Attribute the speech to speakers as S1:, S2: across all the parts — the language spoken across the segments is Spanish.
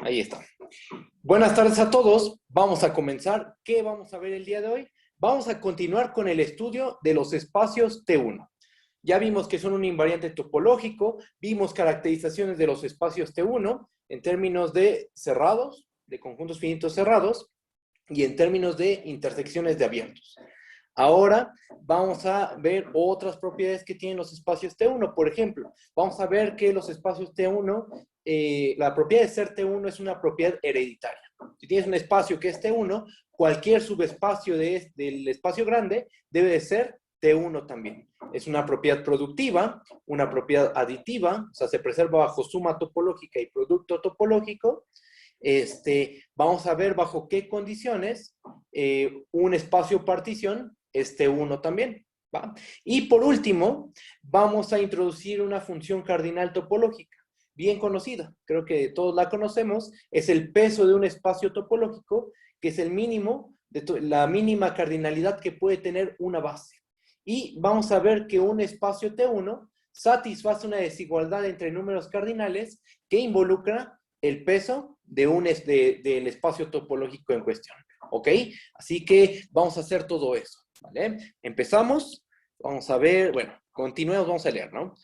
S1: Ahí está. Buenas tardes a todos. Vamos a comenzar. ¿Qué vamos a ver el día de hoy? Vamos a continuar con el estudio de los espacios T1. Ya vimos que son un invariante topológico, vimos caracterizaciones de los espacios T1 en términos de cerrados, de conjuntos finitos cerrados, y en términos de intersecciones de abiertos. Ahora vamos a ver otras propiedades que tienen los espacios T1. Por ejemplo, vamos a ver que los espacios T1, la propiedad de ser T1 es una propiedad hereditaria. Si tienes un espacio que es T1, cualquier subespacio del espacio grande debe de ser T1 también. Es una propiedad productiva, una propiedad aditiva, o sea, se preserva bajo suma topológica y producto topológico. Vamos a ver bajo qué condiciones un espacio partición es T1 también, ¿va? Y por último, vamos a introducir una función cardinal topológica, bien conocida, creo que todos la conocemos, es el peso de un espacio topológico, que es el mínimo, la mínima cardinalidad que puede tener una base. Y vamos a ver que un espacio T1 satisface una desigualdad entre números cardinales que involucra el peso del espacio topológico en cuestión, ¿ok? Así que vamos a hacer todo eso, ¿vale? Empezamos, vamos a ver, bueno, continuemos, vamos a leer, ¿no?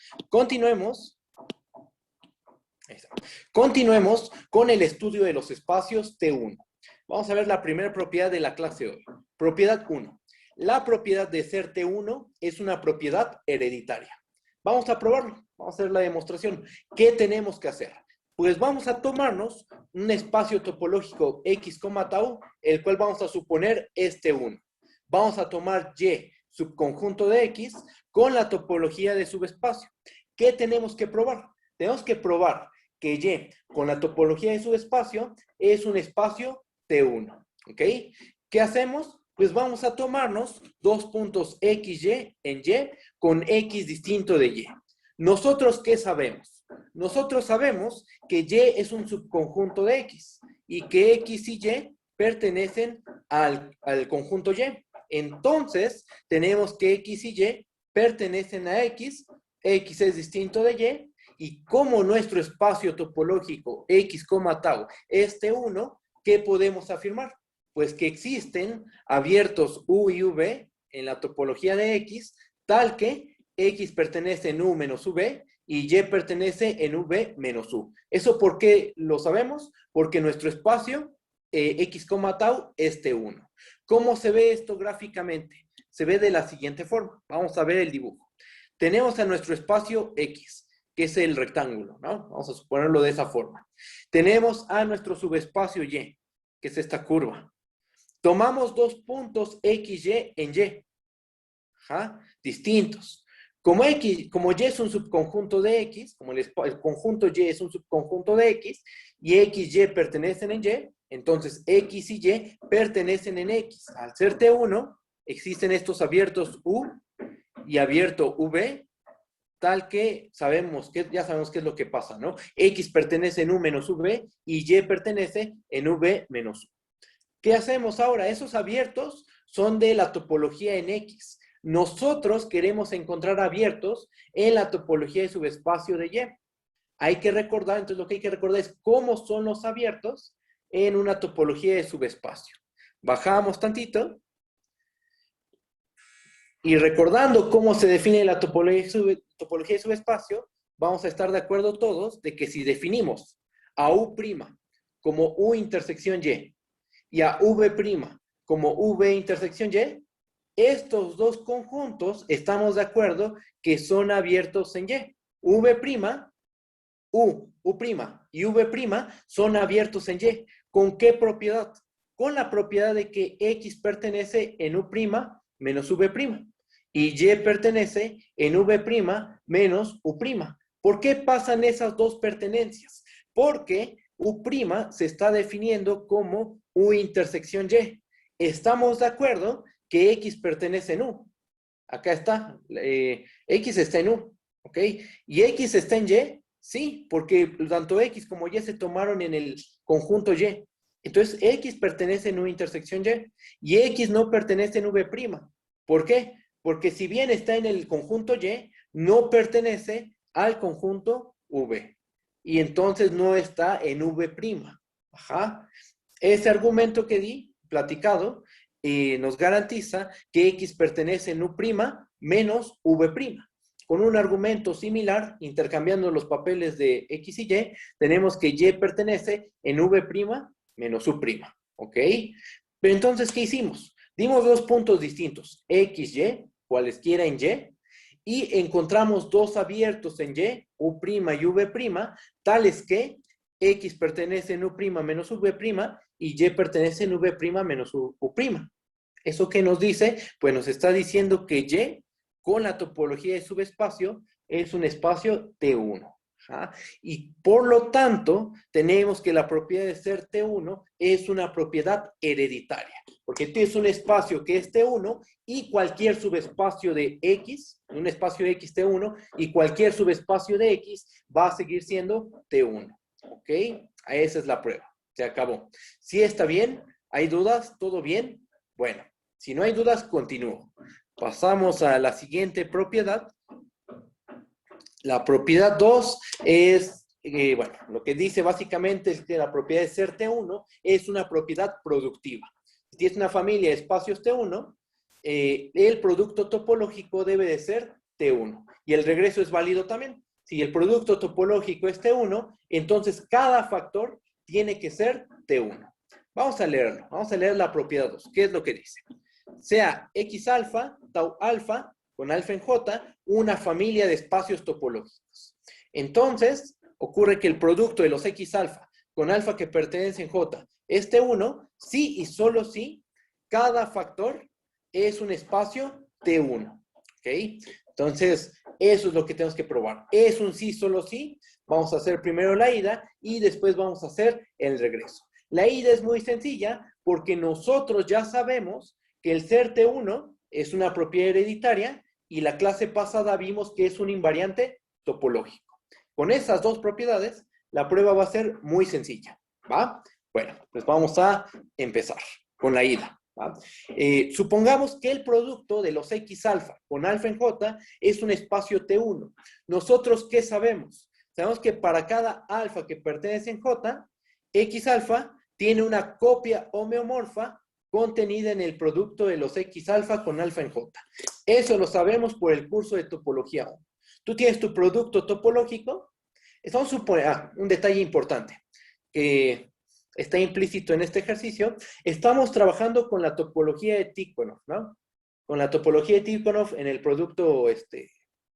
S1: Continuemos con el estudio de los espacios T1. Vamos a ver la primera propiedad de la clase de hoy. Propiedad 1. La propiedad de ser T1 es una propiedad hereditaria. Vamos a probarlo, vamos a hacer la demostración. ¿Qué tenemos que hacer? Pues vamos a tomarnos un espacio topológico X, tau, el cual vamos a suponer es T1. Vamos a tomar Y, subconjunto de X, con la topología de subespacio. ¿Qué tenemos que probar? Tenemos que probar que Y, con la topología de subespacio, es un espacio T1. ¿Ok? ¿Qué hacemos? Pues vamos a tomarnos dos puntos XY en Y con X distinto de Y. ¿Nosotros qué sabemos? Nosotros sabemos que Y es un subconjunto de X y que X y Y pertenecen al conjunto Y. Entonces, tenemos que X y Y pertenecen a X, X es distinto de Y como nuestro espacio topológico X, tau es T1, ¿qué podemos afirmar? Pues que existen abiertos U y V en la topología de X, tal que X pertenece en U menos V y Y pertenece en V menos U. ¿Eso por qué lo sabemos? Porque nuestro espacio X, tau es T1. ¿Cómo se ve esto gráficamente? Se ve de la siguiente forma. Vamos a ver el dibujo. Tenemos a nuestro espacio X, que es el rectángulo, ¿no? Vamos a suponerlo de esa forma. Tenemos a nuestro subespacio Y, que es esta curva. Tomamos dos puntos XY en Y, distintos. Como Y es un subconjunto de X, como el conjunto Y es un subconjunto de X, y X y pertenecen en Y, entonces X y Y pertenecen en X. Al ser T1, existen estos abiertos U y abierto V, tal que ya sabemos qué es lo que pasa, ¿no? X pertenece en U menos V y Y pertenece en V menos U. ¿Qué hacemos ahora? Esos abiertos son de la topología en X. Nosotros queremos encontrar abiertos en la topología de subespacio de Y. Hay que recordar, entonces lo que hay que recordar es cómo son los abiertos en una topología de subespacio. Bajamos tantito. Y recordando cómo se define la topología de subespacio, vamos a estar de acuerdo todos de que si definimos a U' como U intersección y a V' como V intersección Y, estos dos conjuntos estamos de acuerdo que son abiertos en Y. V', U' y V' son abiertos en Y. ¿Con qué propiedad? Con la propiedad de que X pertenece en U' menos V' y Y pertenece en V' menos U'. ¿Por qué pasan esas dos pertenencias? Porque U' se está definiendo como U intersección Y. Estamos de acuerdo que X pertenece en U. Acá está. X está en U. ¿Ok? ¿Y X está en Y? Sí, porque tanto X como Y se tomaron en el conjunto Y. Entonces, X pertenece en U intersección Y. Y X no pertenece en V'. ¿Por qué? Porque si bien está en el conjunto Y, no pertenece al conjunto V. Y entonces no está en V'. Ajá. Ese argumento que di, platicado, nos garantiza que X pertenece en U' menos V'. Con un argumento similar, intercambiando los papeles de X y Y, tenemos que Y pertenece en V' menos U'. ¿Ok? Pero entonces, ¿qué hicimos? Dimos dos puntos distintos, X, Y, cualesquiera en y encontramos dos abiertos en Y, U' y V', tales que X pertenece en U' menos V' y Y pertenece en V' menos U'. ¿Eso qué nos dice? Pues nos está diciendo que Y, con la topología de subespacio, es un espacio T1. ¿Ah? Y por lo tanto, tenemos que la propiedad de ser T1 es una propiedad hereditaria, porque T es un espacio que es T1 y cualquier subespacio de X, un espacio X T1, y cualquier subespacio de X va a seguir siendo T1. ¿Ok? Esa es la prueba. Se acabó. ¿Sí está bien? ¿Hay dudas? ¿Todo bien? Bueno, si no hay dudas, continúo. Pasamos a la siguiente propiedad. La propiedad 2 es, bueno, lo que dice básicamente es que la propiedad de ser T1 es una propiedad productiva. Si tienes una familia de espacios T1, el producto topológico debe de ser T1. Y el regreso es válido también. Si el producto topológico es T1, entonces cada factor tiene que ser T1. Vamos a leerlo. Vamos a leer la propiedad 2. ¿Qué es lo que dice? Sea X alfa, tau alfa, con alfa en J, una familia de espacios topológicos. Entonces, ocurre que el producto de los X alfa con alfa que pertenece en J es T1, sí y solo si cada factor es un espacio T1. ¿Ok? Entonces, eso es lo que tenemos que probar. Es un sí, solo sí. Vamos a hacer primero la ida y después vamos a hacer el regreso. La ida es muy sencilla porque nosotros ya sabemos que el ser T1 es una propiedad hereditaria y la clase pasada vimos que es un invariante topológico. Con esas dos propiedades, la prueba va a ser muy sencilla, ¿va? Bueno, pues vamos a empezar con la ida, ¿va? Supongamos que el producto de los X alfa con alfa en J es un espacio T1. ¿Nosotros qué sabemos? Sabemos que para cada alfa que pertenece en J, X alfa tiene una copia homeomorfa contenida en el producto de los X alfa con alfa en J. Eso lo sabemos por el curso de topología 1. Tú tienes tu producto topológico. Estamos suponiendo, un detalle importante que está implícito en este ejercicio. Estamos trabajando con la topología de Tikhonov, ¿no? Con la topología de Tikhonov en el producto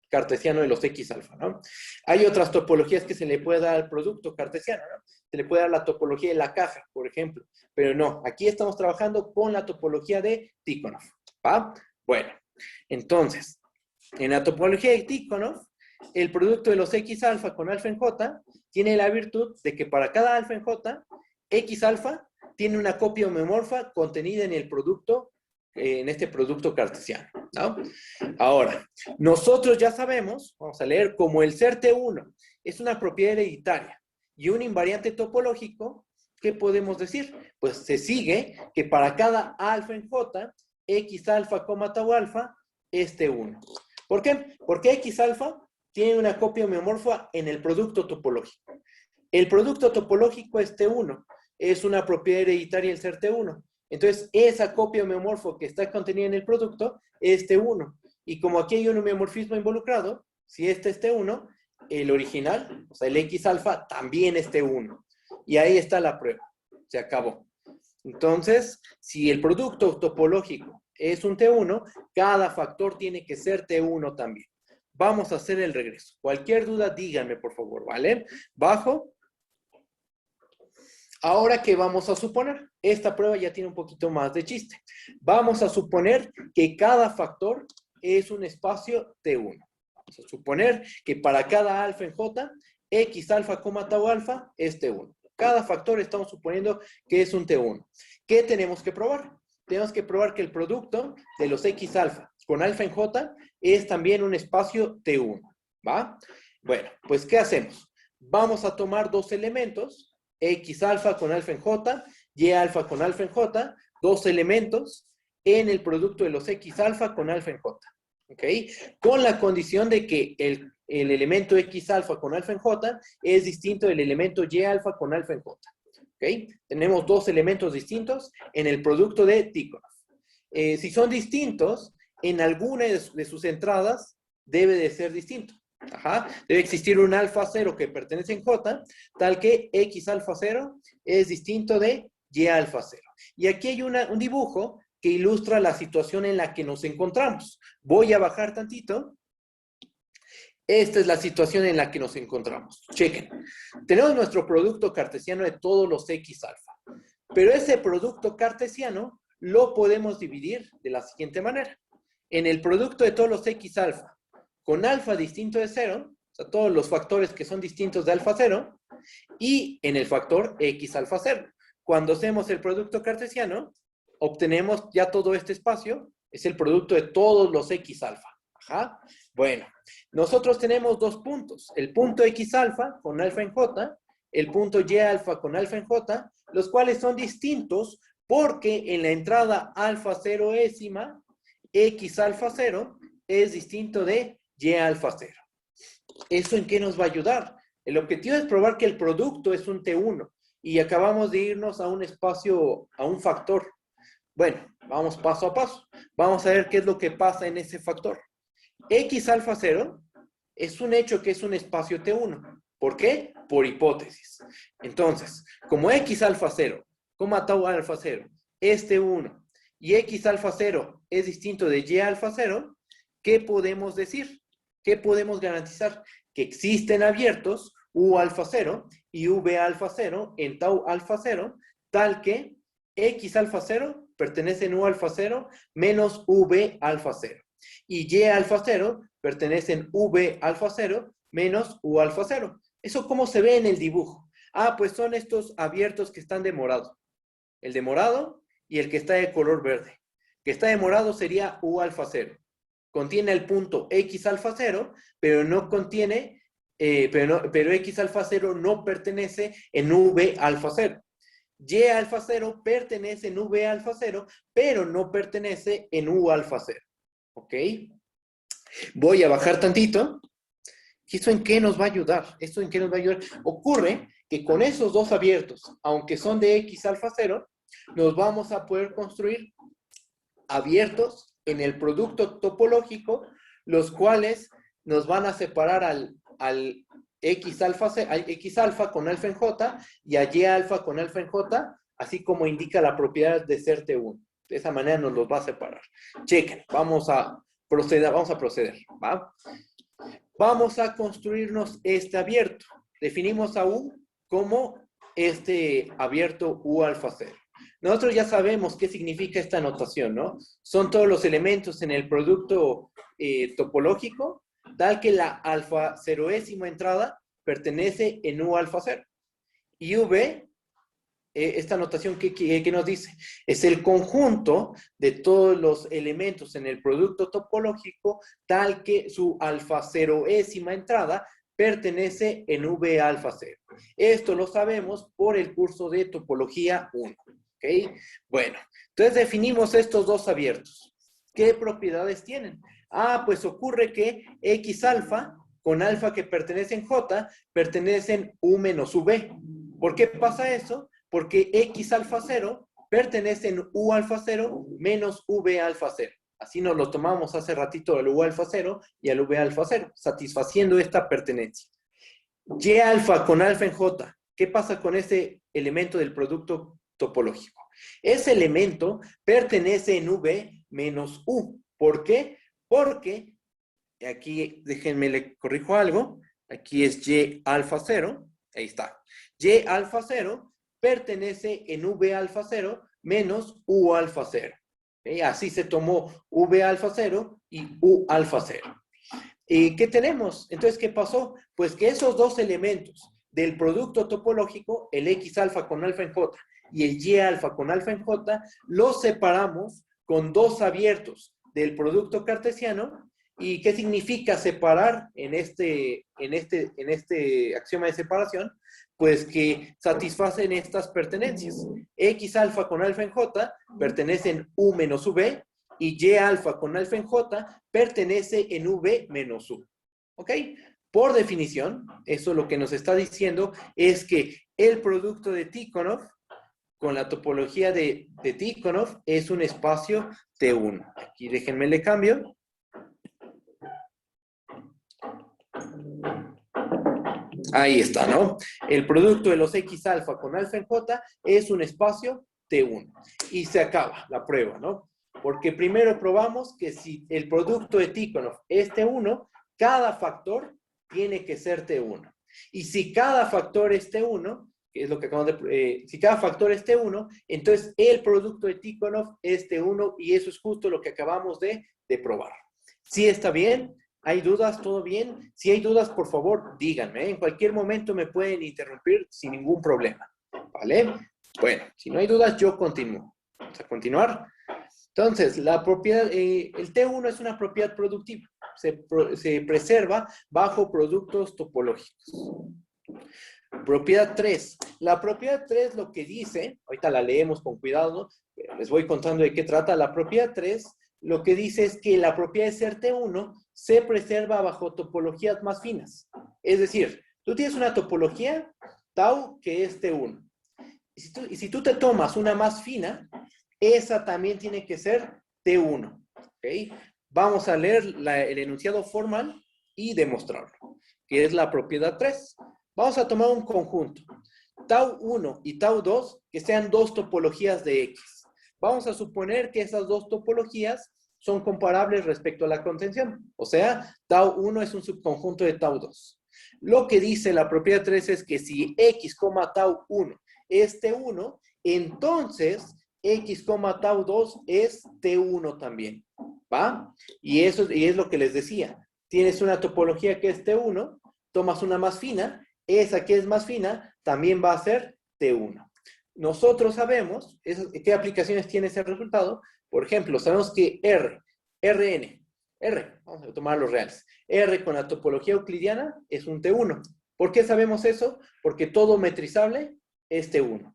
S1: cartesiano de los X alfa, ¿no? Hay otras topologías que se le puede dar al producto cartesiano, ¿no? Se le puede dar la topología de la caja, por ejemplo, pero no, aquí estamos trabajando con la topología de Tikhonov, ¿va? Bueno, entonces, en la topología de Tikhonov, el producto de los X alfa con alfa en J tiene la virtud de que para cada alfa en J, X alfa tiene una copia homomorfa contenida en el producto, en este producto cartesiano, ¿no? Ahora, nosotros ya sabemos, vamos a leer, como el ser T1 es una propiedad hereditaria y un invariante topológico, ¿qué podemos decir? Pues se sigue que para cada alfa en J, X alfa, tau alfa es T1. ¿Por qué? Porque X alfa tiene una copia homeomorfa en el producto topológico. El producto topológico es T1, es una propiedad hereditaria el ser T1. Entonces, esa copia homeomorfo que está contenida en el producto es T1. Y como aquí hay un homeomorfismo involucrado, si este es T1, el original, o sea, el X alfa, también es T1. Y ahí está la prueba. Se acabó. Entonces, si el producto topológico es un T1, cada factor tiene que ser T1 también. Vamos a hacer el regreso. Cualquier duda, díganme, por favor, ¿vale? Bajo. Ahora, ¿qué vamos a suponer? Esta prueba ya tiene un poquito más de chiste. Vamos a suponer que cada factor es un espacio T1. Vamos a suponer que para cada alfa en J, X alfa, tau alfa es T1. Cada factor estamos suponiendo que es un T1. ¿Qué tenemos que probar? Tenemos que probar que el producto de los X alfa con alfa en J es también un espacio T1. ¿Va? Bueno, pues ¿qué hacemos? Vamos a tomar dos elementos, X alfa con alfa en J, Y alfa con alfa en J, dos elementos en el producto de los X alfa con alfa en J. ¿Ok? Con la condición de que el elemento X alfa con alfa en J es distinto del elemento Y alfa con alfa en J. ¿Ok? Tenemos dos elementos distintos en el producto de Tikhonov. Si son distintos, en alguna de sus entradas debe de ser distinto. Debe existir un alfa 0 que pertenece en J, tal que X alfa 0 es distinto de Y alfa 0. Y aquí hay un dibujo que ilustra la situación en la que nos encontramos. Voy a bajar tantito. Esta es la situación en la que nos encontramos. Chequen. Tenemos nuestro producto cartesiano de todos los X alfa. Pero ese producto cartesiano lo podemos dividir de la siguiente manera. En el producto de todos los X alfa con alfa distinto de 0, o sea, todos los factores que son distintos de alfa 0, y en el factor X alfa 0. Cuando hacemos el producto cartesiano, obtenemos ya todo este espacio, es el producto de todos los X alfa. Bueno, nosotros tenemos dos puntos, el punto X alfa con alfa en J, el punto Y alfa con alfa en J, los cuales son distintos porque en la entrada alfa 0ésima, X alfa 0 es distinto de Y alfa 0. ¿Eso en qué nos va a ayudar? El objetivo es probar que el producto es un T1 y acabamos de irnos a un espacio, a un factor. Bueno, vamos paso a paso. Vamos a ver qué es lo que pasa en ese factor. X alfa 0 es un hecho que es un espacio T1. ¿Por qué? Por hipótesis. Entonces, como X alfa 0, tau alfa 0 es T1 y X alfa 0 es distinto de Y alfa 0, ¿qué podemos decir? ¿Qué podemos garantizar? Que existen abiertos U alfa 0 y V alfa 0 en tau alfa 0, tal que X alfa 0 pertenece en U alfa 0 menos V alfa 0. Y Y alfa 0 pertenece en V alfa 0 menos U alfa 0. ¿Eso cómo se ve en el dibujo? Pues son estos abiertos que están de morado. El de morado y el que está de color verde. El que está de morado sería U alfa 0. Contiene el punto X alfa 0, pero no contiene, pero X alfa 0 no pertenece en V alfa 0. Y alfa 0 pertenece en V alfa 0, pero no pertenece en U alfa 0. ¿Ok? Voy a bajar tantito. ¿Esto en qué nos va a ayudar? ¿Esto en qué nos va a ayudar? Ocurre que con esos dos abiertos, aunque son de X alfa 0, nos vamos a poder construir abiertos en el producto topológico, los cuales nos van a separar al X alfa con alfa en J y a Y alfa con alfa en J, así como indica la propiedad de ser T1. De esa manera nos los va a separar. Chequen, vamos a proceder, ¿va? Vamos a construirnos este abierto. Definimos a U como este abierto U alfa 0. Nosotros ya sabemos qué significa esta notación, ¿no? Son todos los elementos en el producto topológico, tal que la alfa 0ésima entrada pertenece en U alfa 0. Y V, esta notación, ¿qué nos dice? Es el conjunto de todos los elementos en el producto topológico, tal que su alfa 0ésima entrada pertenece en V alfa 0. Esto lo sabemos por el curso de topología 1. ¿Ok? Bueno, entonces definimos estos dos abiertos. ¿Qué propiedades tienen? Pues ocurre que X alfa con alfa que pertenece en J pertenecen U menos V. ¿Por qué pasa eso? Porque X alfa 0 pertenece en U alfa 0 menos V alfa 0. Así nos lo tomamos hace ratito al U alfa 0 y al V alfa 0, satisfaciendo esta pertenencia. Y alfa con alfa en J. ¿Qué pasa con ese elemento del producto topológico? Ese elemento pertenece en V menos U. ¿Por qué? Porque, aquí déjenme le corrijo algo, aquí es Y alfa 0, ahí está. Y alfa 0 pertenece en V alfa 0 menos U alfa 0. Así se tomó V alfa 0 y U alfa 0. ¿Y qué tenemos? Entonces, ¿qué pasó? Pues que esos dos elementos del producto topológico, el X alfa con alfa en J y el Y alfa con alfa en J, los separamos con dos abiertos del producto cartesiano. ¿Y qué significa separar en este axioma de separación? Pues que satisfacen estas pertenencias. X alfa con alfa en J pertenece en U menos V y Y alfa con alfa en J pertenece en V menos U. ¿Ok? Por definición, eso lo que nos está diciendo es que el producto de Tikhonov con la topología de Tikhonov es un espacio T1. Aquí déjenme le cambio. Ahí está, ¿no? El producto de los X alfa con alfa en J es un espacio T1. Y se acaba la prueba, ¿no? Porque primero probamos que si el producto de Tikhonov es T1, cada factor tiene que ser T1. Y si cada factor es T1, que es lo que acabamos de... si cada factor es T1, entonces el producto de Tikhonov es T1 y eso es justo lo que acabamos de probar. ¿Sí está bien? ¿Hay dudas? ¿Todo bien? Si hay dudas, por favor, díganme. En cualquier momento me pueden interrumpir sin ningún problema. ¿Vale? Bueno, si no hay dudas, yo continúo. Vamos a continuar. Entonces, la propiedad, el T1 es una propiedad productiva. Se preserva bajo productos topológicos. Propiedad 3. La propiedad 3 lo que dice, ahorita la leemos con cuidado, ¿no? Les voy contando de qué trata. La propiedad 3 lo que dice es que la propiedad de ser T1 se preserva bajo topologías más finas. Es decir, tú tienes una topología tau que es T1. Y si tú te tomas una más fina, esa también tiene que ser T1. ¿Okay? Vamos a leer el enunciado formal y demostrarlo, que es la propiedad 3. Vamos a tomar un conjunto, tau 1 y tau 2, que sean dos topologías de X. Vamos a suponer que esas dos topologías son comparables respecto a la contención. O sea, tau 1 es un subconjunto de tau 2. Lo que dice la propiedad 3 es que si X, tau 1 es T1, entonces X, tau 2 es T1 también. ¿Va? Y es lo que les decía. Tienes una topología que es T1, tomas una más fina, esa que es más fina también va a ser T1. Nosotros sabemos qué aplicaciones tiene ese resultado. Por ejemplo, sabemos que R, vamos a tomar los reales. R con la topología euclidiana es un T1. ¿Por qué sabemos eso? Porque todo metrizable es T1.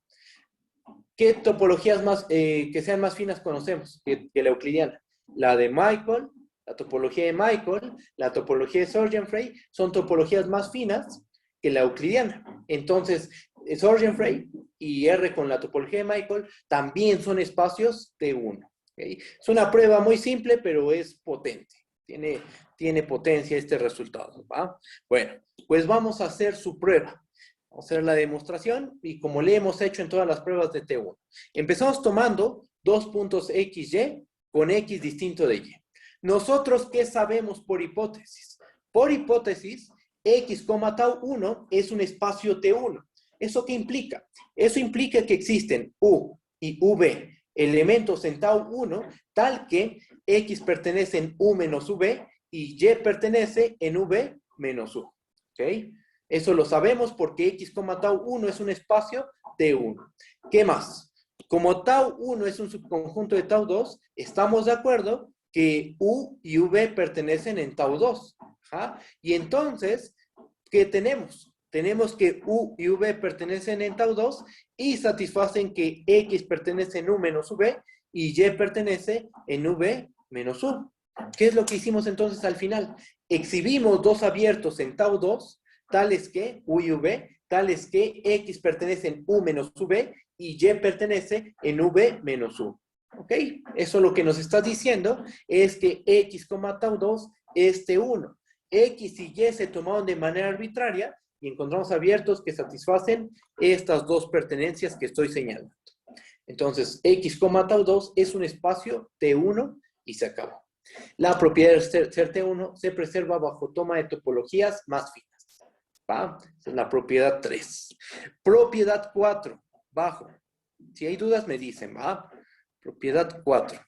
S1: ¿Qué topologías que sean más finas conocemos que la euclidiana? La de Michael, la topología de Michael, la topología de Sorgenfrey, son topologías más finas que la euclidiana. Entonces, Sorgenfrey y R con la topología de Michael también son espacios T1. ¿Okay? Es una prueba muy simple, pero es potente. Tiene potencia este resultado. ¿Va? Bueno, pues vamos a hacer su prueba. Vamos a hacer la demostración y como le hemos hecho en todas las pruebas de T1. Empezamos tomando dos puntos XY con X distinto de Y. Nosotros, ¿qué sabemos por hipótesis? Por hipótesis, X, tau 1 es un espacio T1. ¿Eso qué implica? Eso implica que existen U y V elementos en tau 1 tal que X pertenece en U menos V y Y pertenece en V menos U. ¿Ok? Eso lo sabemos porque X, tau 1 es un espacio T1. ¿Qué más? Como tau 1 es un subconjunto de tau 2, estamos de acuerdo que U y V pertenecen en tau 2. ¿Ja? Y entonces, ¿qué tenemos? Tenemos que U y V pertenecen en tau 2 y satisfacen que X pertenece en U menos V y Y pertenece en V menos U. ¿Qué es lo que hicimos entonces al final? Exhibimos dos abiertos en tau 2, tales que U y V, tales que X pertenece en U menos V y Y pertenece en V menos U. ¿Ok? Eso lo que nos está diciendo es que X, tau 2 es T1. X y Y se tomaron de manera arbitraria y encontramos abiertos que satisfacen estas dos pertenencias que estoy señalando. Entonces, X, tau 2 es un espacio T1 y se acabó. La propiedad de ser T1 se preserva bajo toma de topologías más finas. ¿Va? Esa es la propiedad 3. Propiedad 4, bajo. Si hay dudas me dicen, ¿va? Propiedad 4.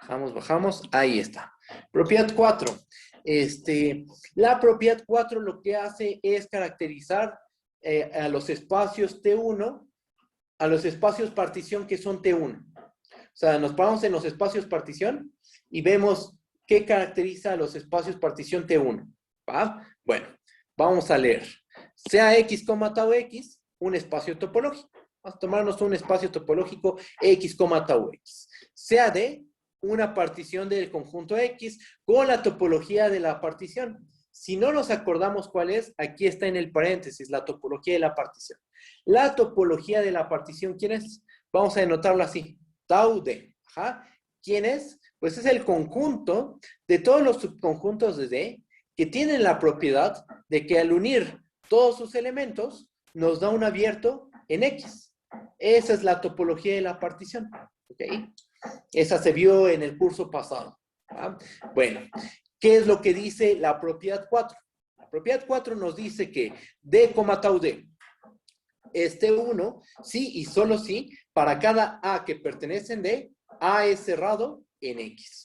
S1: Bajamos, ahí está. Propiedad 4. La propiedad 4 lo que hace es caracterizar a los espacios T1, a los espacios partición que son T1. O sea, nos paramos en los espacios partición y vemos qué caracteriza a los espacios partición T1. ¿Va? Bueno, vamos a leer. Sea X, tau X, un espacio topológico. Vamos a tomarnos un espacio topológico X, tau X. Sea D, una partición del conjunto X con la topología de la partición. Si no nos acordamos cuál es, aquí está en el paréntesis, la topología de la partición. La topología de la partición, ¿quién es? Vamos a denotarlo así, tau D. Ajá. ¿Quién es? Pues es el conjunto de todos los subconjuntos de D que tienen la propiedad de que al unir todos sus elementos nos da un abierto en X. Esa es la topología de la partición. ¿Ok? Esa se vio en el curso pasado. ¿Ah? Bueno, ¿qué es lo que dice la propiedad 4? La propiedad 4 nos dice que D, tau D es T1, sí y solo sí, para cada A que pertenece en D, A es cerrado en X.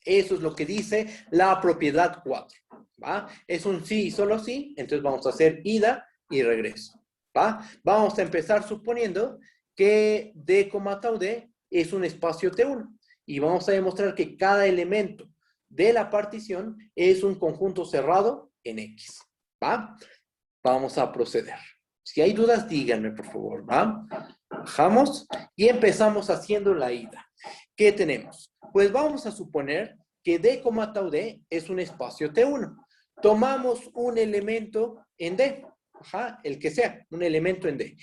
S1: Eso es lo que dice la propiedad 4. ¿Va? Es un sí y solo sí, entonces vamos a hacer ida y regreso. ¿Va? Vamos a empezar suponiendo que D, tau D es un espacio T1. Y vamos a demostrar que cada elemento de la partición es un conjunto cerrado en X. ¿Va? Vamos a proceder. Si hay dudas, díganme, por favor. ¿Va? Bajamos y empezamos haciendo la ida. ¿Qué tenemos? Pues vamos a suponer que D, tau D es un espacio T1. Tomamos un elemento en D. Ajá, el que sea, un elemento en D.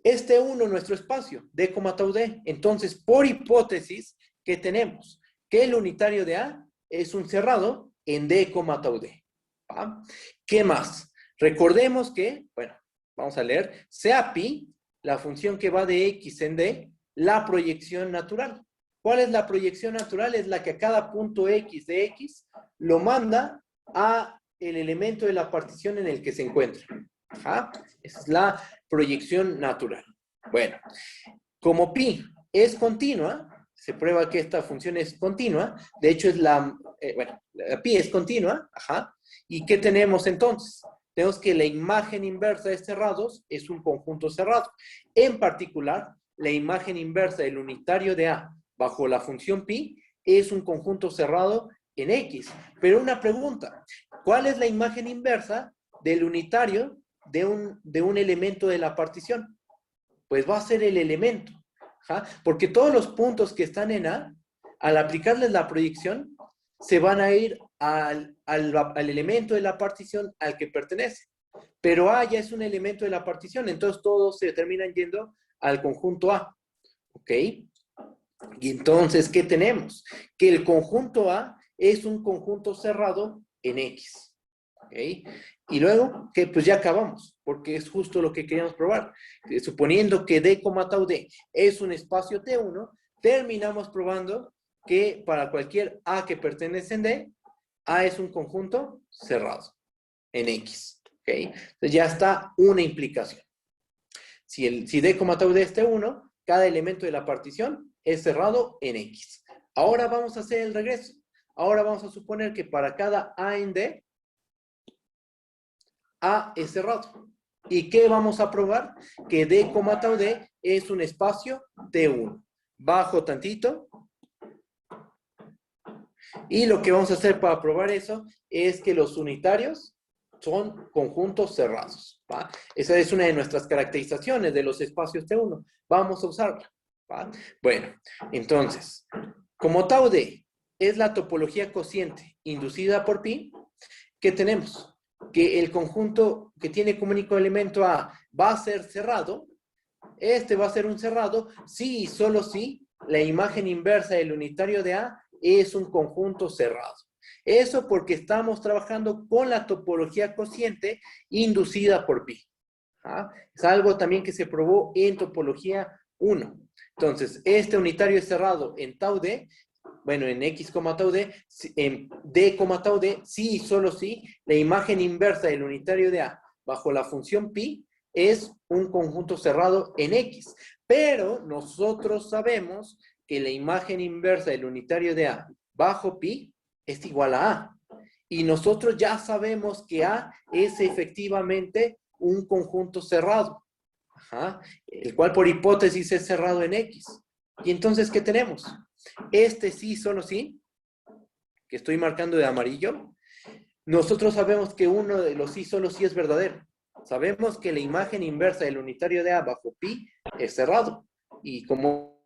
S1: Este T1 nuestro espacio, D, tau D. Entonces, por hipótesis, ¿qué tenemos? Que el unitario de A es un cerrado en D, tau D. ¿Va? ¿Qué más? Recordemos que, bueno, vamos a leer, sea pi, la función que va de X en D, la proyección natural. ¿Cuál es la proyección natural? Es la que a cada punto X de X lo manda a el elemento de la partición en el que se encuentra. Ajá. Esa es la proyección natural. Bueno, como pi es continua, se prueba que esta función es continua, de hecho es la pi es continua, ajá. ¿Y qué tenemos entonces? Tenemos que la imagen inversa de cerrados es un conjunto cerrado. En particular, la imagen inversa del unitario de A bajo la función pi es un conjunto cerrado en X. Pero una pregunta, ¿cuál es la imagen inversa del unitario de un elemento de la partición? Pues va a ser el elemento. ¿Ja? Porque todos los puntos que están en A, al aplicarles la proyección, se van a ir al elemento de la partición al que pertenece. Pero A ya es un elemento de la partición, entonces todos se terminan yendo al conjunto A. ¿Ok? Y entonces, ¿qué tenemos? Que el conjunto A es un conjunto cerrado en X. ¿Ok? Y luego, que pues ya acabamos, porque es justo lo que queríamos probar. Suponiendo que D, tau D es un espacio T1, terminamos probando que para cualquier A que pertenece en D, A es un conjunto cerrado en X. ¿Ok? Entonces ya está una implicación. Si D, tau D es T1, cada elemento de la partición es cerrado en X. Ahora vamos a hacer el regreso. Ahora vamos a suponer que para cada A en D, A es cerrado. ¿Y qué vamos a probar? Que D, tau D es un espacio T1. Bajo tantito. Y lo que vamos a hacer para probar eso es que los unitarios son conjuntos cerrados. ¿Va? Esa es una de nuestras caracterizaciones de los espacios T1. Vamos a usarla. ¿Va? Bueno, entonces, como tau D es la topología cociente inducida por pi, ¿qué tenemos? Que el conjunto que tiene como único elemento A va a ser cerrado. Este va a ser un cerrado si y solo si la imagen inversa del unitario de A es un conjunto cerrado. Eso porque estamos trabajando con la topología cociente inducida por pi. ¿Ah? Es algo también que se probó en topología 1. Entonces, este unitario es cerrado en tau D, bueno, en X, tau D, en D, tau D, sí y solo sí, la imagen inversa del unitario de A bajo la función pi es un conjunto cerrado en X. Pero nosotros sabemos que la imagen inversa del unitario de A bajo pi es igual a A. Y nosotros ya sabemos que A es efectivamente un conjunto cerrado. Ajá, el cual por hipótesis es cerrado en X. Y entonces, ¿qué tenemos? Este sí, solo sí, que estoy marcando de amarillo. Nosotros sabemos que uno de los sí, solo sí es verdadero. Sabemos que la imagen inversa del unitario de A bajo pi es cerrado. Y como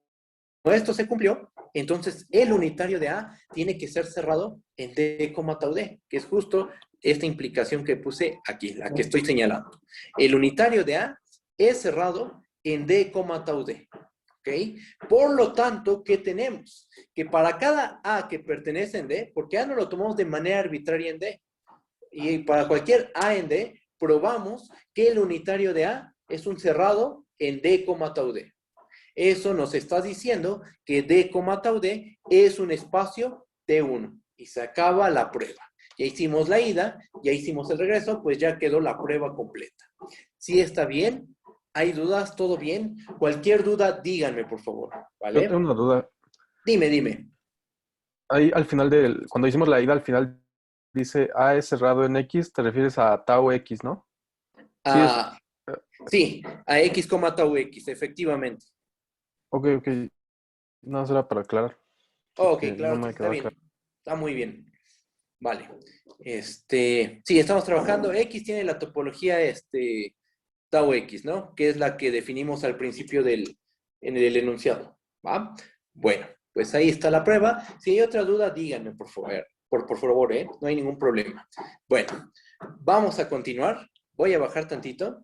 S1: esto se cumplió, entonces el unitario de A tiene que ser cerrado en D, tau D, que es justo esta implicación que puse aquí, la que estoy señalando. El unitario de A es cerrado en D, tau D. ¿Okay? Por lo tanto, ¿qué tenemos? Que para cada A que pertenece en D, porque A no lo tomamos de manera arbitraria en D, y para cualquier A en D, probamos que el unitario de A es un cerrado en D, tau D. Eso nos está diciendo que D, tau D es un espacio T1. Y se acaba la prueba. Ya hicimos la ida, ya hicimos el regreso, pues ya quedó la prueba completa. ¿Sí está bien? ¿Hay dudas? ¿Todo bien? Cualquier duda, díganme, por favor.
S2: Yo
S1: ¿Vale?
S2: tengo una duda.
S1: Dime.
S2: Ahí al final cuando hicimos la ida, al final dice A es cerrado en X, te refieres a tau X, ¿no? Sí,
S1: Ah, sí, a X, tau X, efectivamente.
S2: ok. No, será para aclarar,
S1: Ok,
S2: porque no
S1: claro que
S2: me
S1: está
S2: quedó claro.
S1: bien. Está muy bien. Vale. Sí, estamos trabajando. X tiene la topología tau X, ¿no? Que es la que definimos al principio en el enunciado. ¿Va? Bueno, pues ahí está la prueba. Si hay otra duda, díganme, por favor. Por favor, ¿eh? No hay ningún problema. Bueno, vamos a continuar. Voy a bajar tantito.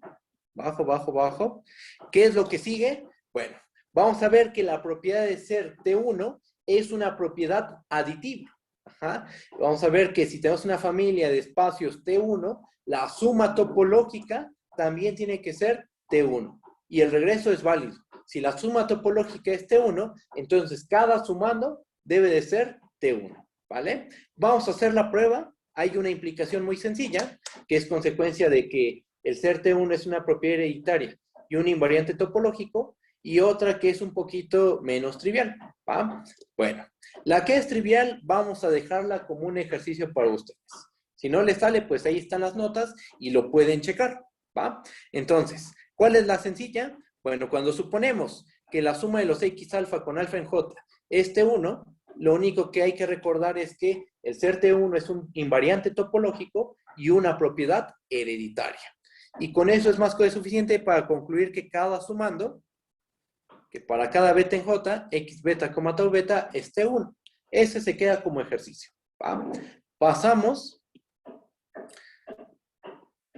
S1: Bajo. ¿Qué es lo que sigue? Bueno, vamos a ver que la propiedad de ser T1 es una propiedad aditiva. Ajá. Vamos a ver que si tenemos una familia de espacios T1, la suma topológica también tiene que ser T1. Y el regreso es válido. Si la suma topológica es T1, entonces cada sumando debe de ser T1. ¿Vale? Vamos a hacer la prueba. Hay una implicación muy sencilla, que es consecuencia de que el ser T1 es una propiedad hereditaria y un invariante topológico, y otra que es un poquito menos trivial. ¿Va? Bueno, la que es trivial vamos a dejarla como un ejercicio para ustedes. Si no les sale, pues ahí están las notas y lo pueden checar. ¿Va? Entonces, ¿cuál es la sencilla? Bueno, cuando suponemos que la suma de los X alfa con alfa en J es T1, lo único que hay que recordar es que el ser T1 es un invariante topológico y una propiedad hereditaria. Y con eso es más que suficiente para concluir que cada sumando, que para cada beta en J, X beta, tau beta es T1. Ese se queda como ejercicio. ¿Va? Pasamos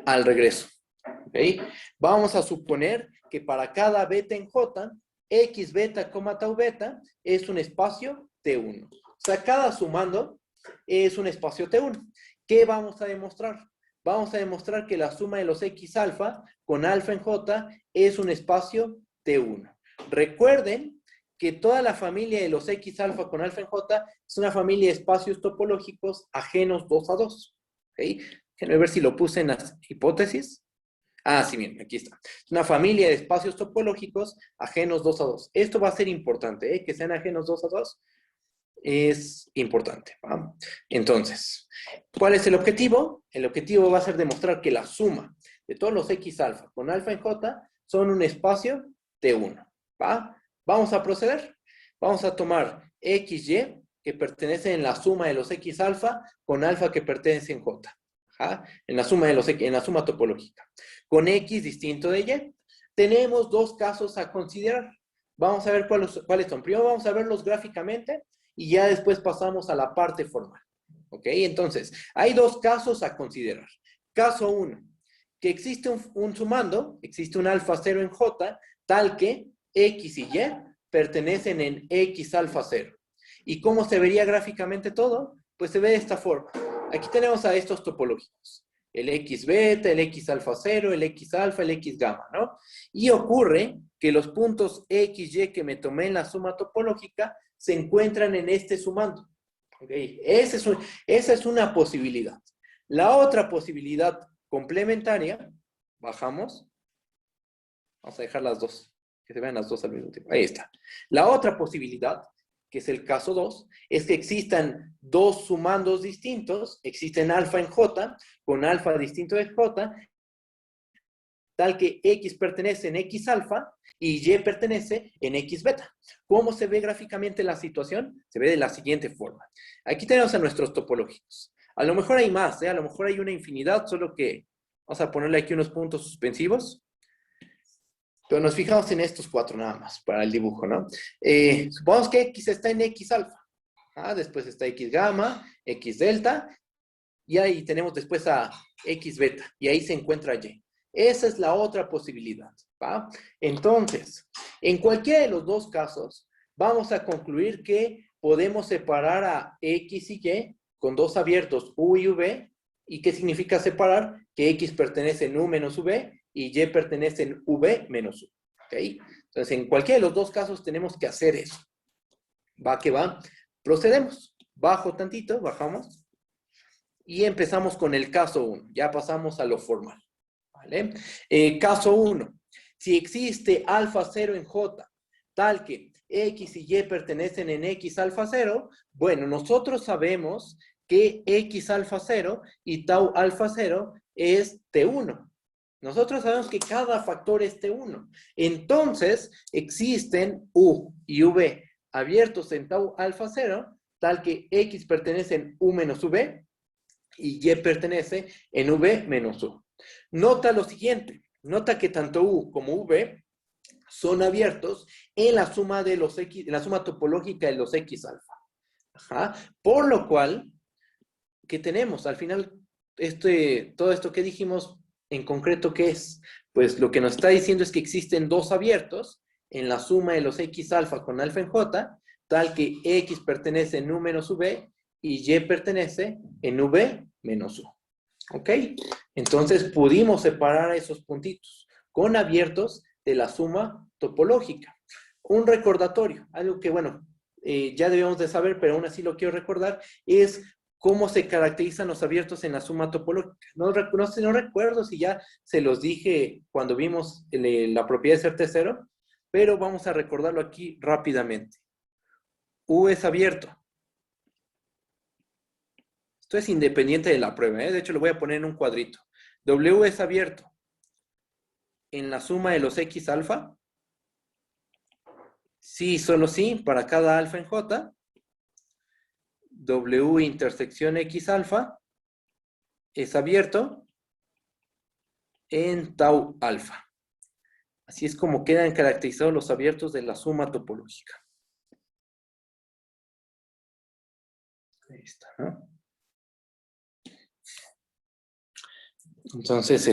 S1: al regreso. ¿Okay? Vamos a suponer que para cada beta en J, X beta, tau beta es un espacio T1. O sea, cada sumando es un espacio T1. ¿Qué vamos a demostrar? Vamos a demostrar que la suma de los X alfa con alfa en J es un espacio T1. Recuerden que toda la familia de los X alfa con alfa en J es una familia de espacios topológicos ajenos 2 a 2. ¿Okay? Déjenme ver si lo puse en las hipótesis. Ah, sí, miren, aquí está. Es una familia de espacios topológicos ajenos 2 a 2. Esto va a ser importante, ¿eh? Que sean ajenos 2 a 2 es importante. ¿Va? Entonces, ¿cuál es el objetivo? El objetivo va a ser demostrar que la suma de todos los X alfa con alfa en J son un espacio T1. ¿Va? Vamos a proceder. Vamos a tomar XY que pertenece en la suma de los X alfa con alfa que pertenece en J. ¿Ja? En la suma de los X, en la suma topológica. Con X distinto de Y. Tenemos dos casos a considerar. Vamos a ver cuáles son. Primero vamos a verlos gráficamente y ya después pasamos a la parte formal. ¿Ok? Entonces, hay dos casos a considerar. Caso 1, que existe un sumando, existe un alfa 0 en J, tal que X y Y pertenecen en X alfa 0. ¿Y cómo se vería gráficamente todo? Pues se ve de esta forma. Aquí tenemos a estos topológicos. El X beta, el X alfa 0, el X alfa, el X gamma, ¿no? Y ocurre que los puntos X, Y que me tomé en la suma topológica se encuentran en este sumando. ¿Okay? Esa es una posibilidad. La otra posibilidad complementaria, bajamos, vamos a dejar las dos, que se vean las dos al mismo tiempo. Ahí está. La otra posibilidad, que es el caso 2, es que existan dos sumandos distintos, existen alfa en J, con alfa distinto de J, tal que X pertenece en X alfa y Y pertenece en X beta. ¿Cómo se ve gráficamente la situación? Se ve de la siguiente forma. Aquí tenemos a nuestros topológicos. A lo mejor hay más, a lo mejor hay una infinidad, solo que vamos a ponerle aquí unos puntos suspensivos. Pero nos fijamos en estos 4 nada más para el dibujo, ¿no? Supongamos que X está en X alfa. Después está X gamma, X delta, y ahí tenemos después a X beta, y ahí se encuentra Y. Esa es la otra posibilidad, ¿va? Entonces, en cualquiera de los dos casos, vamos a concluir que podemos separar a X y Y con dos abiertos U y V. ¿Y qué significa separar? Que X pertenece en U menos V y Y pertenece en V menos U. ¿Ok? Entonces, en cualquiera de los dos casos tenemos que hacer eso. ¿Va que va? Procedemos. Bajo tantito, bajamos. Y empezamos con el caso 1. Ya pasamos a lo formal. ¿Vale? Caso 1. Si existe alfa 0 en J, tal que X y Y pertenecen en X alfa 0, bueno, nosotros sabemos que X alfa 0 y tau alfa 0 es T1. Nosotros sabemos que cada factor es T1. Entonces, existen U y V abiertos en tau alfa 0, tal que X pertenece en U menos V y Y pertenece en V menos U. Nota lo siguiente. Nota que tanto U como V son abiertos en la suma de los X, en la suma topológica de los X alfa. Por lo cual, ¿qué tenemos? Al final, todo esto que dijimos, en concreto, ¿qué es? Pues lo que nos está diciendo es que existen dos abiertos en la suma de los X alfa con alfa en J, tal que X pertenece en U menos V y Y pertenece en V menos U. ¿Ok? Entonces pudimos separar esos puntitos con abiertos de la suma topológica. Un recordatorio, algo que, bueno, ya debemos de saber, pero aún así lo quiero recordar, es cómo se caracterizan los abiertos en la suma topológica. No recuerdo si ya se los dije cuando vimos la propiedad de ser T0, pero vamos a recordarlo aquí rápidamente. U es abierto. Esto es independiente de la prueba, ¿eh? De hecho, lo voy a poner en un cuadrito. W es abierto en la suma de los X alfa. Sí, solo sí, para cada alfa en J. W intersección X alfa es abierto en tau alfa. Así es como quedan caracterizados los abiertos de la suma topológica. Ahí está, ¿no? Entonces,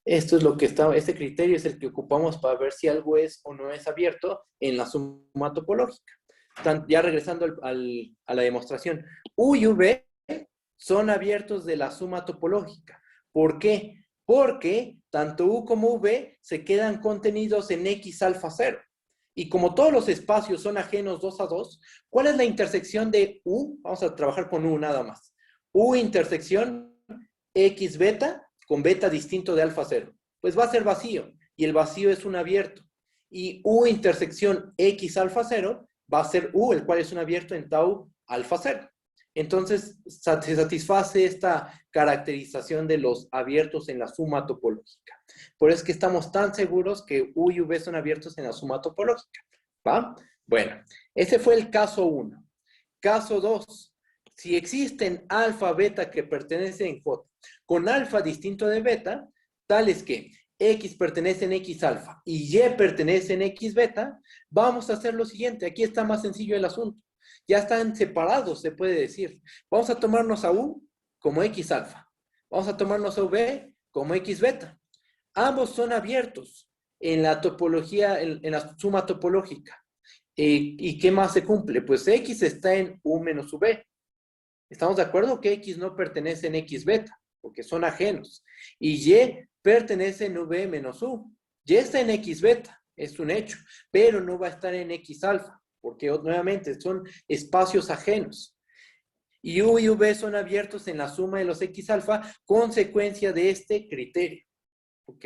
S1: esto es lo que está, este criterio es el que ocupamos para ver si algo es o no es abierto en la suma topológica. Ya regresando a la demostración, U y V son abiertos de la suma topológica. ¿Por qué? Porque tanto U como V se quedan contenidos en X alfa 0. Y como todos los espacios son ajenos 2 a 2, ¿cuál es la intersección de U? Vamos a trabajar con U nada más. U intersección X beta con beta distinto de alfa 0. Pues va a ser vacío, y el vacío es un abierto. Y U intersección X alfa 0 va a ser U, el cual es un abierto en tau alfa 0. Entonces, se satisface esta caracterización de los abiertos en la suma topológica. Por eso es que estamos tan seguros que U y V son abiertos en la suma topológica. ¿Va? Bueno, ese fue el caso 1. Caso 2. Si existen alfa, beta que pertenecen en J con alfa distinto de beta, tales que X pertenece en X alfa y Y pertenece en X beta, vamos a hacer lo siguiente. Aquí está más sencillo el asunto. Ya están separados, se puede decir. Vamos a tomarnos a U como X alfa. Vamos a tomarnos a V como X beta. Ambos son abiertos en la topología, en la suma topológica. ¿Y qué más se cumple? Pues X está en U menos V. ¿Estamos de acuerdo que X no pertenece en X beta? Porque son ajenos. Y Y pertenece en V menos U. Y está en X beta, es un hecho, pero no va a estar en X alfa, porque nuevamente son espacios ajenos. Y U y V son abiertos en la suma de los X alfa, consecuencia de este criterio. ¿Ok?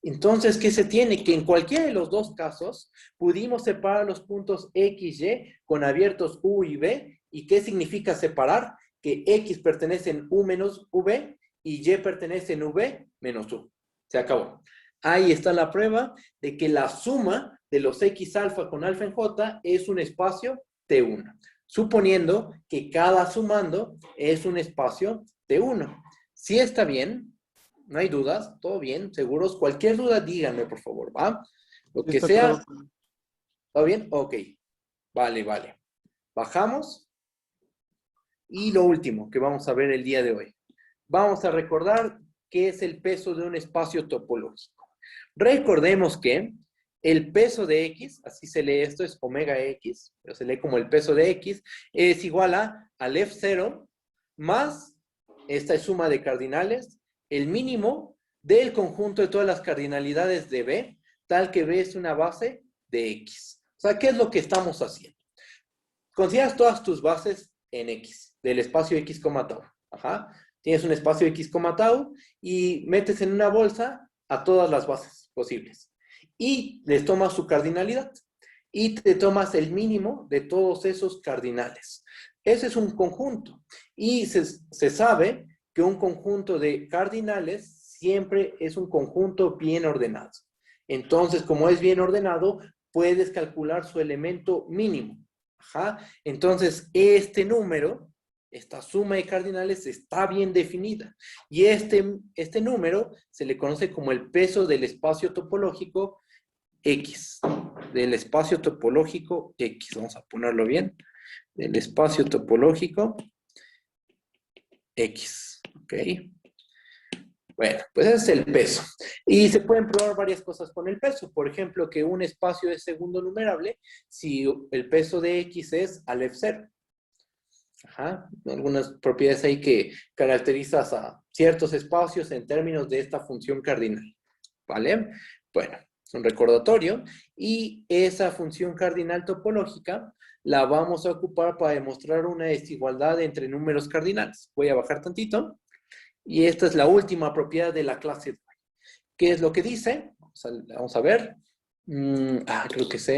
S1: Entonces, ¿qué se tiene? Que en cualquiera de los dos casos pudimos separar los puntos X, Y con abiertos U y V. ¿Y qué significa separar? Que X pertenece en U menos V y Y pertenece en V menos U. Se acabó. Ahí está la prueba de que la suma de los X alfa con alfa en J es un espacio T1. Suponiendo que cada sumando es un espacio T1. Si está bien, ¿No hay dudas? ¿Todo bien? ¿Seguros? Cualquier duda, díganme, por favor, ¿va? Lo
S2: Sí,
S1: que
S2: está
S1: sea.
S2: claro.
S1: ¿Todo bien? Ok. Vale, vale. Bajamos. Y lo último que vamos a ver el día de hoy. Vamos a recordar qué es el peso de un espacio topológico. Recordemos que el peso de X, así se lee esto, es omega X, pero se lee como el peso de X, es igual al F0 más esta suma de cardinales, el mínimo del conjunto de todas las cardinalidades de B, tal que B es una base de X. O sea, ¿qué es lo que estamos haciendo? Consideras todas tus bases en X, del espacio X, tau. Ajá. Tienes un espacio X, tau y metes en una bolsa a todas las bases posibles. Y les tomas su cardinalidad. Y te tomas el mínimo de todos esos cardinales. Ese es un conjunto. Y se sabe que un conjunto de cardinales siempre es un conjunto bien ordenado. Entonces, como es bien ordenado, puedes calcular su elemento mínimo. Ajá. Entonces, este número, esta suma de cardinales está bien definida. Y este número se le conoce como el peso del espacio topológico X. Del espacio topológico X. Vamos a ponerlo bien. Del espacio topológico X. ¿Ok? Bueno, pues ese es el peso. Y se pueden probar varias cosas con el peso. Por ejemplo, que un espacio es segundo numerable si el peso de X es al F0. Ajá. Algunas propiedades ahí que caracterizas a ciertos espacios en términos de esta función cardinal. ¿Vale? Bueno, es un recordatorio. Y esa función cardinal topológica la vamos a ocupar para demostrar una desigualdad entre números cardinales. Voy a bajar tantito. Y esta es la última propiedad de la clase. ¿Qué es lo que dice? Vamos a ver. Creo que sé.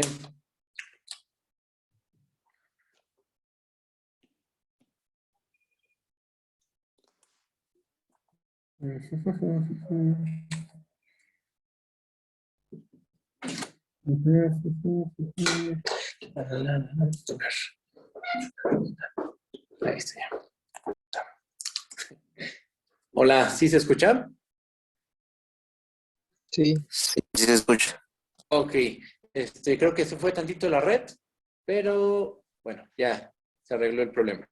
S1: Ahí está. Hola, ¿sí se escucha?
S3: Sí, sí se escucha.
S1: Ok, creo que se fue tantito la red, pero bueno, ya se arregló el problema.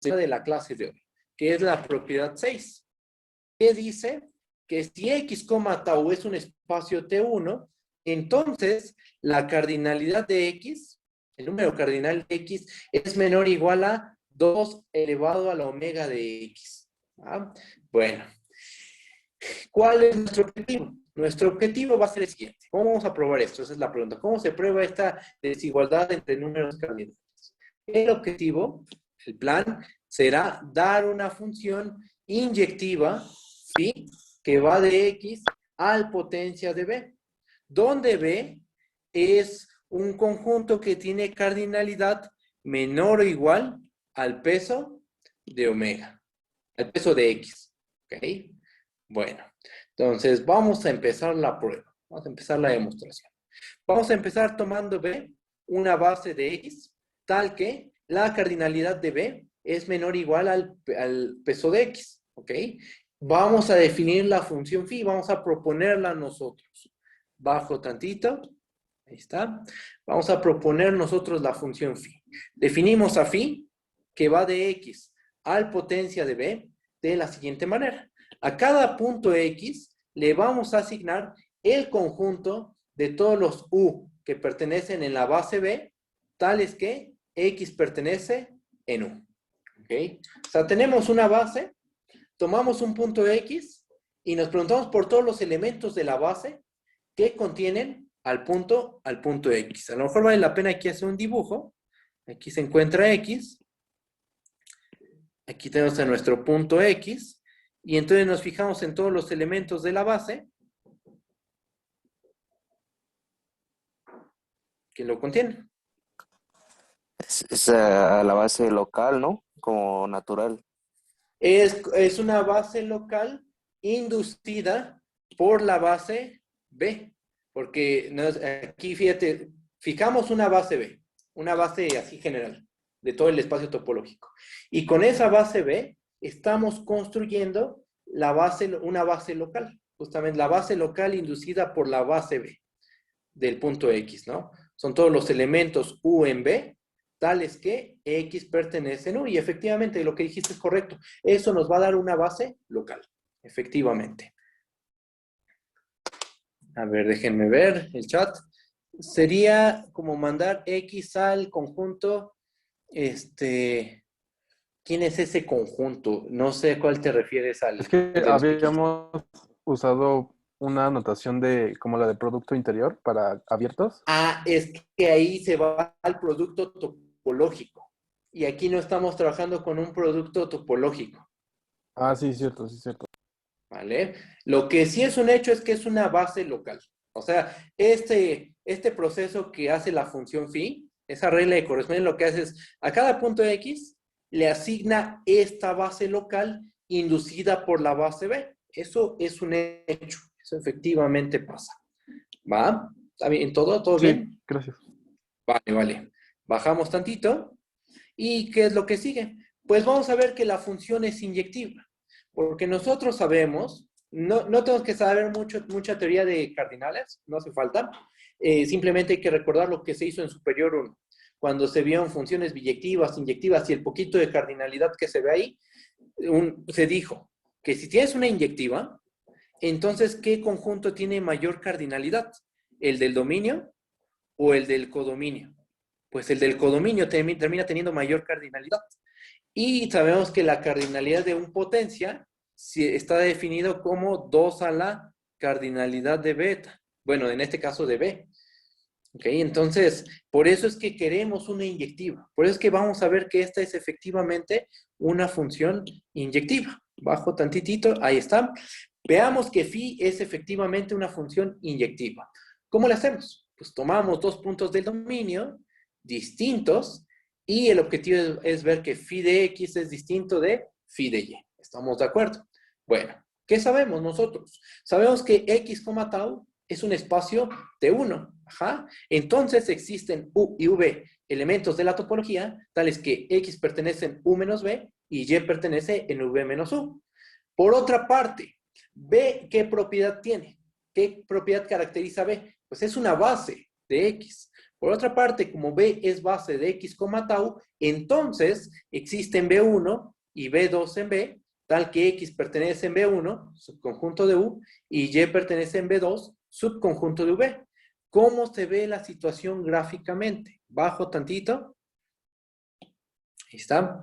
S1: De la clase de hoy, que es la propiedad 6, que dice que si X, tau es un espacio T1, entonces la cardinalidad de X, el número cardinal de X, es menor o igual a 2 elevado a la omega de X. ¿Ah? Bueno, ¿cuál es nuestro objetivo? Nuestro objetivo va a ser el siguiente. ¿Cómo vamos a probar esto? Esa es la pregunta. ¿Cómo se prueba esta desigualdad entre números cardinales? El objetivo, el plan, será dar una función inyectiva, ¿sí? Que va de X al potencia de B, donde B es un conjunto que tiene cardinalidad menor o igual al peso de omega, al peso de X. ¿Ok? Bueno, entonces vamos a empezar la prueba. Vamos a empezar la demostración. Vamos a empezar tomando B, una base de X, tal que la cardinalidad de B es menor o igual al peso de X. ¿Ok? Vamos a definir la función phi, vamos a proponerla nosotros. Bajo tantito. Ahí está. Vamos a proponer nosotros la función phi. Definimos a phi, que va de X al potencia de B, de la siguiente manera. A cada punto X le vamos a asignar el conjunto de todos los U que pertenecen en la base B, tales que X pertenece en U. ¿Ok? O sea, tenemos una base, tomamos un punto X y nos preguntamos por todos los elementos de la base que contienen al punto X. A lo mejor vale la pena aquí hacer un dibujo. Aquí se encuentra X. Aquí tenemos a nuestro punto X. Y entonces nos fijamos en todos los elementos de la base que lo contienen.
S3: Es a la base local, ¿no? Como natural.
S1: Es una base local inducida por la base B, Porque aquí, fíjate, fijamos una base B, una base así general, de todo el espacio topológico. Y con esa base B estamos construyendo una base local, justamente la base local inducida por la base B del punto X, ¿no? Son todos los elementos U en B, tales que X pertenece en U. Y efectivamente, lo que dijiste es correcto. Eso nos va a dar una base local, efectivamente. A ver, déjenme ver el chat. Sería como mandar X al conjunto, ¿quién es ese conjunto? No sé a cuál te refieres
S2: Es que
S1: al de los piquitos.
S2: habíamos usado una notación como la de producto interior para abiertos.
S1: Ah, es que ahí se va al producto topológico. Y aquí no estamos trabajando con un producto topológico,
S2: Ah, sí, cierto, sí, cierto.
S1: ¿vale? Lo que sí es un hecho es que es una base local. O sea, este proceso que hace la función phi, esa regla de correspondencia, lo que hace es a cada punto X le asigna esta base local inducida por la base B. Eso es un hecho. Eso efectivamente pasa. ¿Va? ¿Está bien? ¿Todo
S2: Sí,
S1: bien?
S2: gracias.
S1: Vale, vale. Bajamos tantito. ¿Y qué es lo que sigue? Pues vamos a ver que la función es inyectiva. Porque nosotros sabemos, no tenemos que saber mucha teoría de cardinales, no hace falta. Simplemente hay que recordar lo que se hizo en Superior 1. Cuando se vieron funciones biyectivas, inyectivas y el poquito de cardinalidad que se ve ahí, se dijo que si tienes una inyectiva, entonces, ¿qué conjunto tiene mayor cardinalidad? ¿El del dominio o el del codominio? Pues el del codominio termina teniendo mayor cardinalidad. Y sabemos que la cardinalidad de un potencia está definido como 2 a la cardinalidad de beta. Bueno, en este caso de B. ¿Ok? Entonces, por eso es que queremos una inyectiva. Por eso es que vamos a ver que esta es efectivamente una función inyectiva. Bajo tantitito, ahí está. Veamos que phi es efectivamente una función inyectiva. ¿Cómo la hacemos? Pues tomamos dos puntos del dominio distintos y el objetivo es ver que phi de x es distinto de phi de y. ¿Estamos de acuerdo? Bueno, ¿qué sabemos nosotros? Sabemos que x, tau es un espacio T1. Ajá. Entonces existen U y V elementos de la topología, tales que X pertenece en U menos B y Y pertenece en V menos U. Por otra parte, B, ¿qué propiedad tiene? ¿Qué propiedad caracteriza B? Pues es una base de X. Por otra parte, como B es base de X, tau, entonces existen B1 y B2 en B, tal que X pertenece en B1, subconjunto de U, y Y pertenece en B2, subconjunto de V. ¿Cómo se ve la situación gráficamente? Bajo tantito. Ahí está.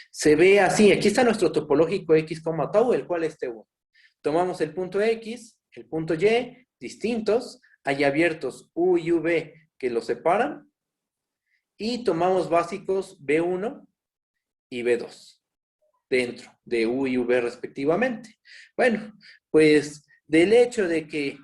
S1: Se ve así. Aquí está nuestro topológico X, tau, el cual es T1. Tomamos el punto X, el punto Y, distintos. Hay abiertos U y V que los separan. Y tomamos básicos B1 y B2 dentro de U y V respectivamente. Bueno, pues del hecho de que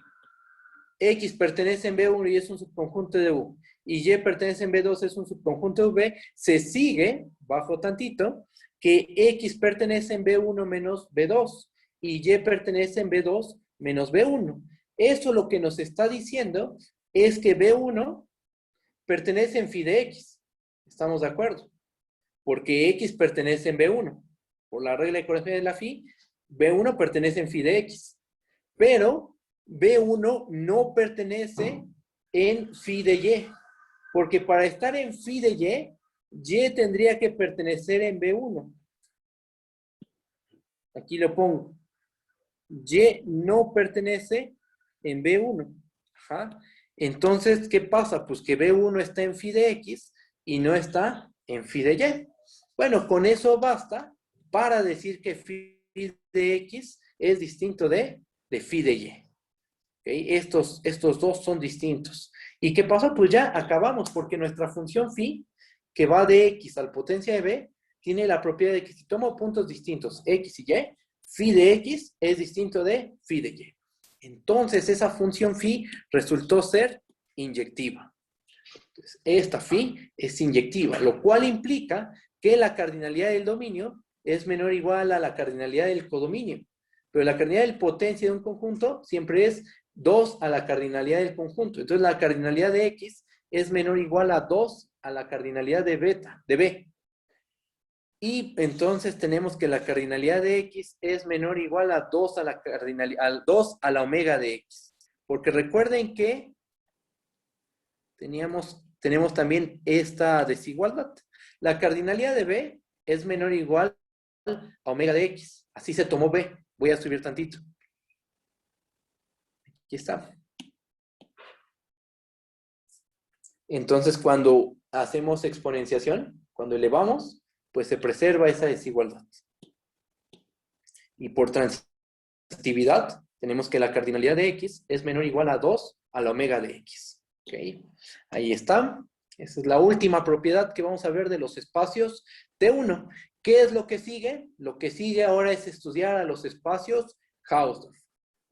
S1: X pertenece en B1 y es un subconjunto de U, y Y pertenece en B2 es un subconjunto de V, se sigue, bajo tantito, que X pertenece en B1 menos B2 y Y pertenece en B2 menos B1. Eso lo que nos está diciendo es que B1 pertenece en phi de X. ¿Estamos de acuerdo? Porque X pertenece en B1. Por la regla de correspondencia de la phi, B1 pertenece en phi de X. Pero B1 no pertenece en phi de Y. Porque para estar en phi de Y tendría que pertenecer en B1. Aquí lo pongo. Y no pertenece en B1. Ajá. Entonces, ¿qué pasa? Pues que B1 está en phi de X y no está en phi de Y. Bueno, con eso basta para decir que phi de X es distinto de phi de Y. ¿Okay? Estos dos son distintos. ¿Y qué pasa? Pues ya acabamos, porque nuestra función phi, que va de X al potencia de B, tiene la propiedad de que si tomo puntos distintos, X y Y, phi de X es distinto de phi de Y. Entonces, esa función phi resultó ser inyectiva. Entonces, esta phi es inyectiva, lo cual implica que la cardinalidad del dominio es menor o igual a la cardinalidad del codominio. Pero la cardinalidad del potencia de un conjunto siempre es 2 a la cardinalidad del conjunto. Entonces la cardinalidad de X es menor o igual a 2 a la cardinalidad de beta, de B. Y entonces tenemos que la cardinalidad de X es menor o igual a 2 a la cardinalidad, 2 a la omega de X. Porque recuerden que tenemos también esta desigualdad. La cardinalidad de B es menor o igual a omega de X. Así se tomó B. Voy a subir tantito. Aquí está. Entonces, cuando hacemos exponenciación, cuando elevamos, pues se preserva esa desigualdad. Y por transitividad, tenemos que la cardinalidad de X es menor o igual a 2 a la omega de X. ¿Okay? Ahí está. Esa es la última propiedad que vamos a ver de los espacios T1. ¿Qué es lo que sigue? Lo que sigue ahora es estudiar a los espacios Hausdorff.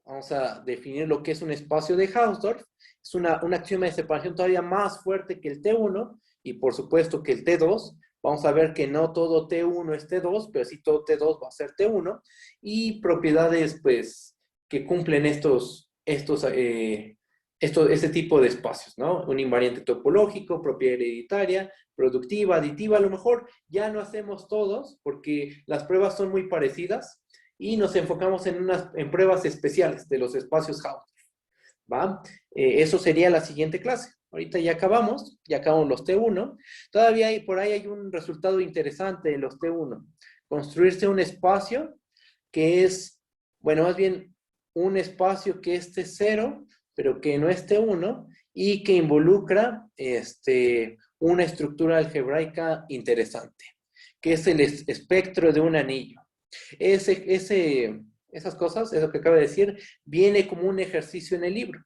S1: Vamos a definir lo que es un espacio de Hausdorff. Es un axioma de separación todavía más fuerte que el T1 y por supuesto que el T2. Vamos a ver que no todo T1 es T2, pero sí todo T2 va a ser T1. Y propiedades, pues, que cumplen este tipo de espacios, ¿no? Un invariante topológico, propiedad hereditaria, productiva, aditiva. A lo mejor ya no hacemos todos porque las pruebas son muy parecidas y nos enfocamos en pruebas especiales de los espacios Hausdorff, ¿va? Eso sería la siguiente clase. Ahorita ya acabamos los T1. Todavía por ahí hay un resultado interesante de los T1. Construirse un espacio que es, bueno, más bien un espacio que es T0, pero que no es T1 y que involucra una estructura algebraica interesante, que es el espectro de un anillo. Esas cosas, eso que acabo de decir, viene como un ejercicio en el libro.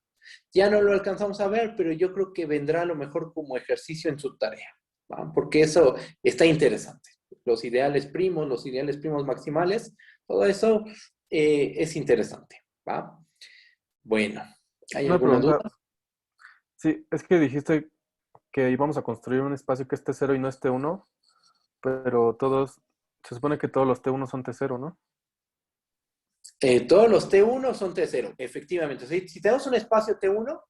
S1: Ya no lo alcanzamos a ver, pero yo creo que vendrá a lo mejor como ejercicio en su tarea, ¿va? Porque eso está interesante. Los ideales primos maximales, todo eso es interesante, ¿va? Bueno, ¿hay
S2: Una
S1: alguna duda?
S2: pregunta. Sí, es que dijiste que íbamos a construir un espacio que es T0 y no es T1, pero se supone que todos los T1 son T0, ¿no?
S1: Todos los T1 son T0, efectivamente. Si tenemos un espacio T1,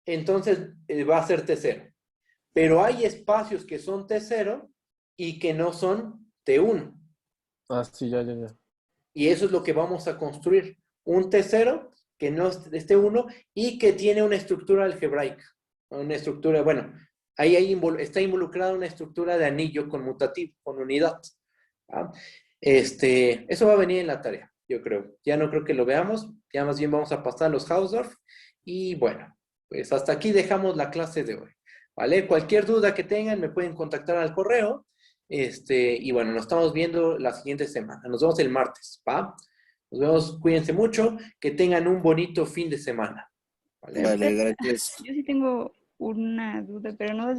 S1: entonces va a ser T0. Pero hay espacios que son T0 y que no son T1.
S2: Ah, sí, ya.
S1: Y eso es lo que vamos a construir. Un T0 que no es T1 y que tiene una estructura algebraica. Una estructura, bueno, ahí está involucrada una estructura de anillo conmutativo, con unidad. ¿Va? Eso va a venir en la tarea, yo creo. Ya no creo que lo veamos, ya más bien vamos a pasar a los Hausdorff. Y bueno, pues hasta aquí dejamos la clase de hoy. ¿Vale? Cualquier duda que tengan me pueden contactar al correo. Y bueno, nos estamos viendo la siguiente semana. Nos vemos el martes, ¿va? Nos vemos, cuídense mucho, que tengan un bonito fin de semana. ¿Vale?
S3: Vale, gracias.
S4: Yo sí tengo una duda, pero no